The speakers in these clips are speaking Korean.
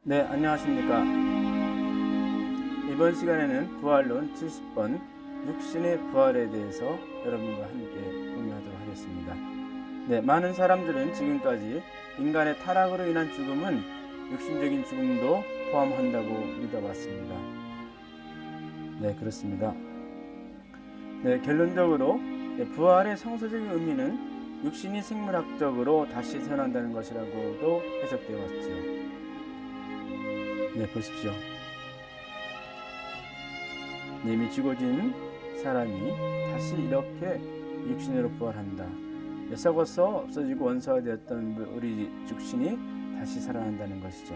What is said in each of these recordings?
네, 안녕하십니까. 이번 시간에는 부활론 70번 육신의 부활에 대해서 여러분과 함께 공유하도록 하겠습니다. 네, 많은 사람들은 지금까지 인간의 타락으로 인한 죽음은 육신적인 죽음도 포함한다고 믿어왔습니다. 네, 그렇습니다. 네, 결론적으로 부활의 성서적인 의미는 육신이 생물학적으로 다시 태어난다는 것이라고도 해석되어 왔죠. 네, 보십시오. 이미 죽어진 사람이 다시 이렇게 육신으로 부활한다. 썩어서 없어지고 원소화되었던 우리 육신이 다시 살아난다는 것이죠.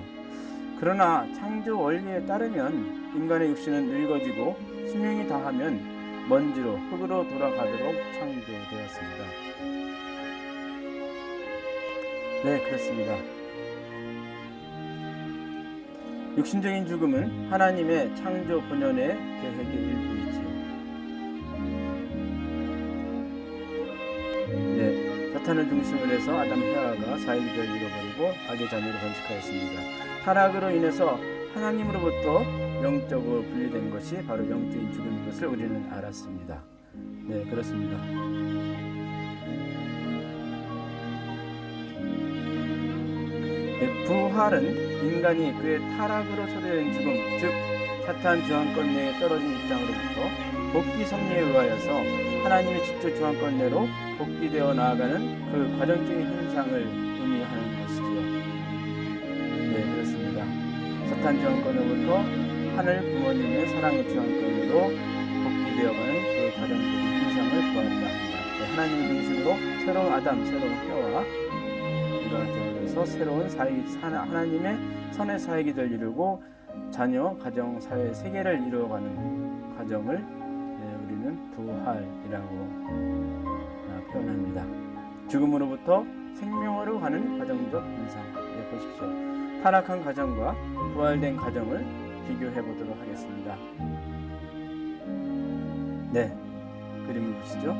그러나 창조 원리에 따르면 인간의 육신은 늙어지고 수명이 다하면 먼지로 흙으로 돌아가도록 창조되었습니다. 네, 그렇습니다. 육신적인 죽음은 하나님의 창조 본연의 계획의 일부이지요. 네, 사탄을 중심으로 해서 아담 헤아가 사이기를 잃어버리고 악의 자녀로 번식하였습니다. 타락으로 인해서 하나님으로부터 영적으로 분리된 것이 바로 영적인 죽음인 것을 우리는 알았습니다. 네, 그렇습니다. 부활은 인간이 그의 타락으로 초래된 죽음, 즉 사탄 주황권 내에 떨어진 입장으로부터 복귀 섭리에 의하여서 하나님의 직접 주황권 내로 복귀되어 나아가는 그 과정적인 현상을 의미하는 것이지요. 네, 그렇습니다. 사탄 주황권으로부터 하늘 부모님의 사랑의 주황권으로 복귀되어가는 그 과정적인 현상을 부활이라 합니다. 네, 하나님의 중심으로 새로운 아담, 새로운 해와 되어서 새로운 하나님의 선의 사역을 이루고 자녀, 가정, 사회, 세계를 이루어가는 과정을 우리는 부활이라고 표현합니다. 죽음으로부터 생명으로 가는 과정적 현상. 보십시오. 타락한 가정과 부활된 가정을 비교해 보도록 하겠습니다. 네, 그림을 보시죠.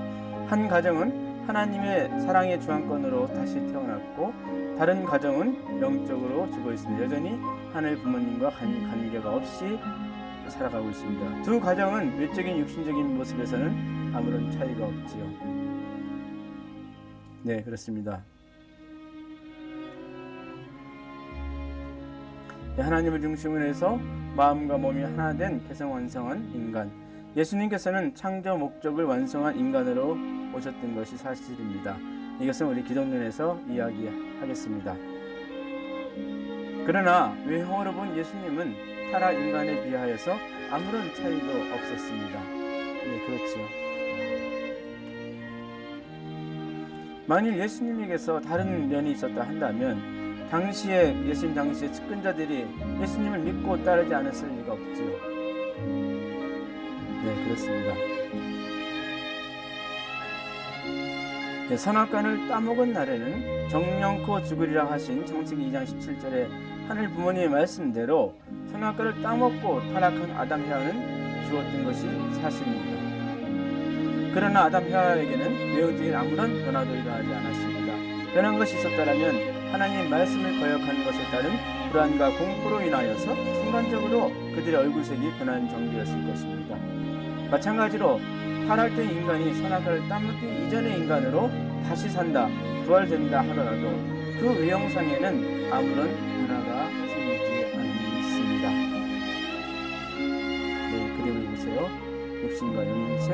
한 가정은 하나님의 사랑의 주황권으로 다시 태어났고 다른 가정은 영적으로 죽어 있습니다. 여전히 하늘 부모님과 관계가 없이 살아가고 있습니다. 두 가정은 외적인 육신적인 모습에서는 아무런 차이가 없지요. 네, 그렇습니다. 하나님을 중심으로 해서 마음과 몸이 하나 된 개성완성한 인간, 예수님께서는 창조 목적을 완성한 인간으로 오셨던 것이 사실입니다. 이것은 우리 기독론에서 이야기하겠습니다. 그러나 외형으로 본 예수님은 타락 인간에 비하여서 아무런 차이도 없었습니다. 네, 그렇지요. 만일 예수님에게서 다른 면이 있었다 한다면 예수님 당시의 측근자들이 예수님을 믿고 따르지 않았을 리가 없지요. 네, 그렇습니다. 네, 선악과를 따먹은 날에는 정령코 죽으리라 하신 창세기 2장 17절에 하늘 부모님의 말씀대로 선악과를 따먹고 타락한 아담 헤아는 죽었던 것이 사실입니다. 그러나 아담 헤아에게는 내용적인 아무런 변화도 일어나지 않았습니다. 변한 것이 있었다면 하나님의 말씀을 거역하는 것에 따른 불안과 공포로 인하여서 순간적으로 그들의 얼굴색이 변한 정도였을 것입니다. 마찬가지로 타락된 인간이 선악과를 따먹기 이전의 인간으로 다시 산다, 부활된다 하더라도 그 외형상에는 아무런 변화가 생기지 않습니다. 네, 그림을 보세요. 육신과 영인체.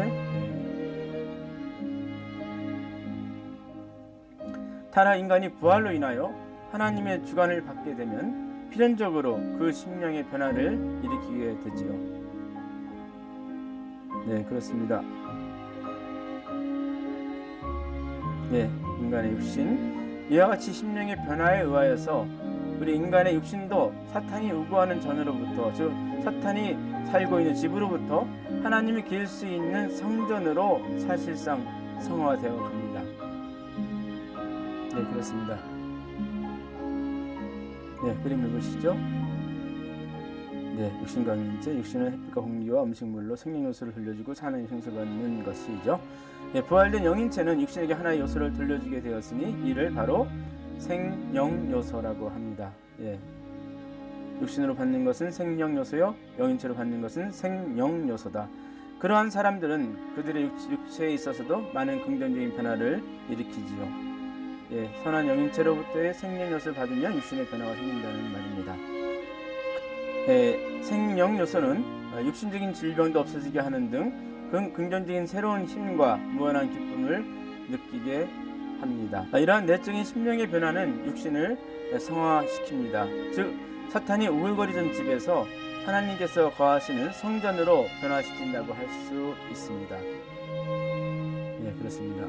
타락 인간이 부활로 인하여 하나님의 주관을 받게 되면 필연적으로 그 심령의 변화를 일으키게 되지요. 네, 그렇습니다. 네, 인간의 육신. 이와 같이 심령의 변화에 의하여서 우리 인간의 육신도 사탄이 요구하는 전으로부터, 즉 사탄이 살고 있는 집으로부터 하나님이 계실 수 있는 성전으로 사실상 성화되어 갑니다. 네, 그렇습니다. 네, 그림을 보시죠. 네, 육신과 영인체, 육신은 햇빛과 공기와 음식물로 생명 요소를 돌려주고 사는 형성받는 것이죠. 네, 부활된 영인체는 육신에게 하나의 요소를 돌려주게 되었으니 이를 바로 생명 요소라고 합니다. 예. 육신으로 받는 것은 생명 요소요, 영인체로 받는 것은 생영 요소다. 그러한 사람들은 그들의 육체에 있어서도 많은 긍정적인 변화를 일으키지요. 선한 영인체로부터의 생명 요소를 받으면 육신의 변화가 생긴다는 말입니다. 생명 요소는 육신적인 질병도 없어지게 하는 등 긍정적인 새로운 힘과 무한한 기쁨을 느끼게 합니다. 이러한 내적인 심령의 변화는 육신을 성화시킵니다. 즉 사탄이 우글거리던 집에서 하나님께서 거하시는 성전으로 변화시킨다고 할 수 있습니다. 그렇습니다.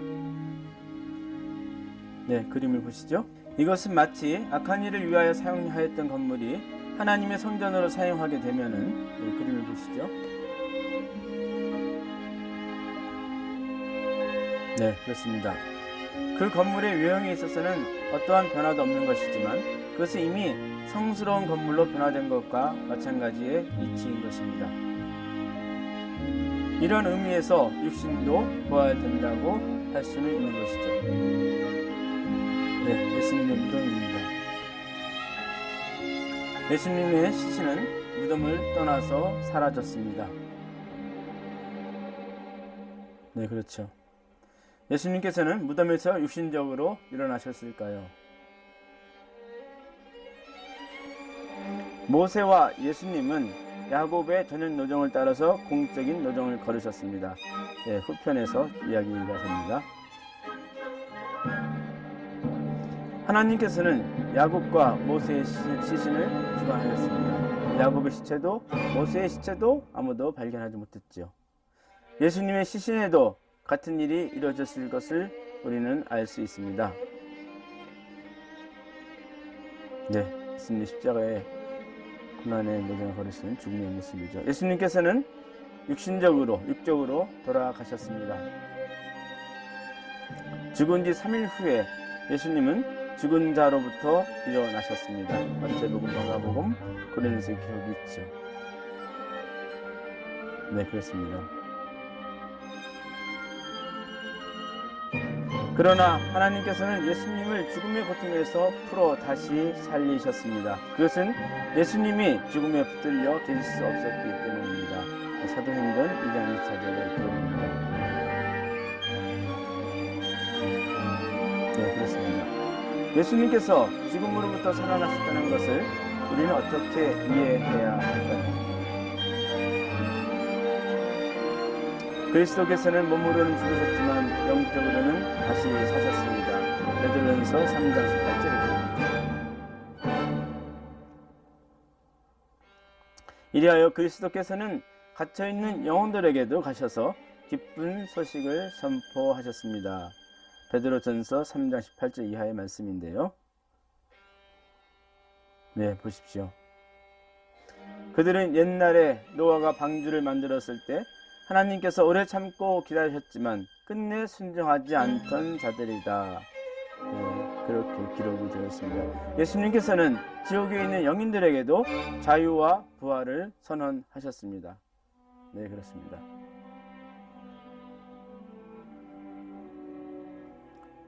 그림을 보시죠. 이것은 마치 악한 일을 위하여 사용하였던 건물이 하나님의 성전으로 사용하게 되면은 그림을 보시죠. 그렇습니다. 그 건물의 외형에 있어서는 어떠한 변화도 없는 것이지만 그것은 이미 성스러운 건물로 변화된 것과 마찬가지의 이치인 것입니다. 이런 의미에서 육신도 부활된다고 할 수는 있는 것이죠. 예수님의 무덤입니다. 예수님의 시신은 무덤을 떠나서 사라졌습니다. 그렇죠. 예수님께서는 무덤에서 육신적으로 일어나셨을까요? 모세와 예수님은 야곱의 전형 노정을 따라서 공적인 노정을 걸으셨습니다. 후편에서 이야기가 됩니다. 하나님께서는 야곱과 모세의 시신을 주관하였습니다. 야곱의 시체도 모세의 시체도 아무도 발견하지 못했지요. 예수님의 시신에도 같은 일이 이루어졌을 것을 우리는 알 수 있습니다. 예수님 십자가에 고난의 노정을 걸으시는 죽음의 모습이죠. 예수님께서는 육적으로 돌아가셨습니다. 죽은 지 3일 후에 예수님은 죽은 자로부터 일어나셨습니다. 마태복음, 마가복음, 고린도서 기록이 있죠. 그렇습니다. 그러나 하나님께서는 예수님을 죽음의 고통에서 풀어 다시 살리셨습니다. 그것은 예수님이 죽음에 붙들려 계실 수 없었기 때문입니다. 사도행전 2장 24절의 기록입니다. 그렇습니다. 예수님께서 죽음으로부터 살아나셨다는 것을 우리는 어떻게 이해해야 할까요? 그리스도께서는 몸으로는 죽으셨지만 영적으로는 다시 사셨습니다. 베드로전서 3장 18절입니다. 이리하여 그리스도께서는 갇혀있는 영혼들에게도 가셔서 기쁜 소식을 선포하셨습니다. 베드로전서 3장 18절 이하의 말씀인데요. 보십시오. 그들은 옛날에 노아가 방주를 만들었을 때 하나님께서 오래 참고 기다리셨지만 끝내 순종하지 않던 자들이다. 그렇게 기록이 되어 있습니다. 예수님께서는 지옥에 있는 영인들에게도 자유와 부활을 선언하셨습니다. 그렇습니다.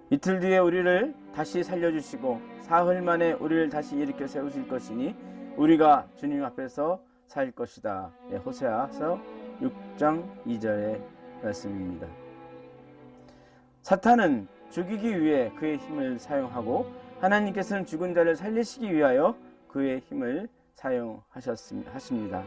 이틀 뒤에 우리를 다시 살려주시고 사흘 만에 우리를 다시 일으켜 세우실 것이니 우리가 주님 앞에서 살 것이다. 호세아서 6장 2절의 말씀입니다. 사탄은 죽이기 위해 그의 힘을 사용하고 하나님께서는 죽은 자를 살리시기 위하여 그의 힘을 사용하십니다.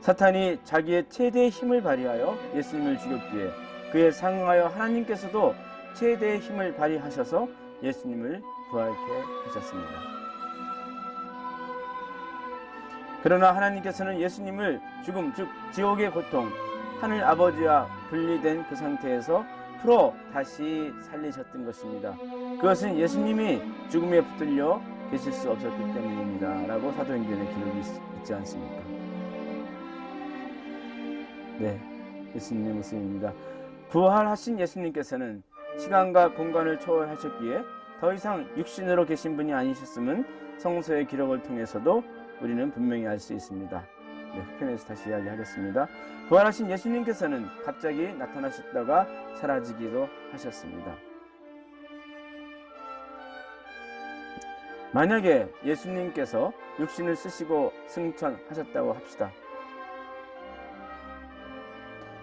사탄이 자기의 최대의 힘을 발휘하여 예수님을 죽였기에 그에 상응하여 하나님께서도 최대의 힘을 발휘하셔서 예수님을 부활케 하셨습니다. 그러나 하나님께서는 예수님을 죽음, 즉 지옥의 고통, 하늘 아버지와 분리된 그 상태에서 풀어 다시 살리셨던 것입니다. 그것은 예수님이 죽음에 붙들려 계실 수 없었기 때문입니다. 라고 사도행전에 기록이 있지 않습니까? 예수님의 모습입니다. 부활하신 예수님께서는 시간과 공간을 초월하셨기에 더 이상 육신으로 계신 분이 아니셨음은 성서의 기록을 통해서도 우리는 분명히 알 수 있습니다. 후편에서 다시 이야기하겠습니다. 부활하신 예수님께서는 갑자기 나타나셨다가 사라지기도 하셨습니다. 만약에 예수님께서 육신을 쓰시고 승천하셨다고 합시다.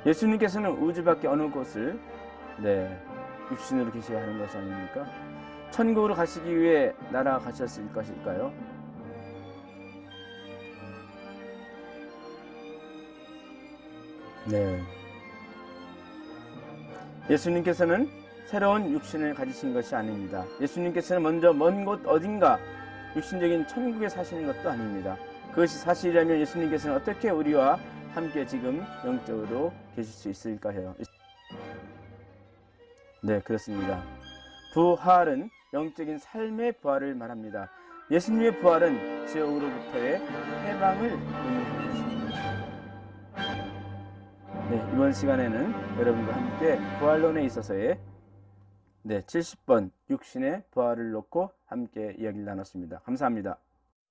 예수님께서는 우주 밖에 어느 곳을 육신으로 계셔야 하는 것이 아닙니까? 천국으로 가시기 위해 날아가셨을 것일까요? 예수님께서는 새로운 육신을 가지신 것이 아닙니다. 예수님께서는 먼저 먼 곳 어딘가 육신적인 천국에 사시는 것도 아닙니다. 그것이 사실이라면 예수님께서는 어떻게 우리와 함께 지금 영적으로 계실 수 있을까요? 네, 그렇습니다. 부활은 영적인 삶의 부활을 말합니다. 예수님의 부활은 지옥으로부터의 해방을 의미하는 것입니다. 이번 시간에는 여러분과 함께 부활론에 있어서의 70번 육신의 부활을 놓고 함께 이야기를 나눴습니다. 감사합니다.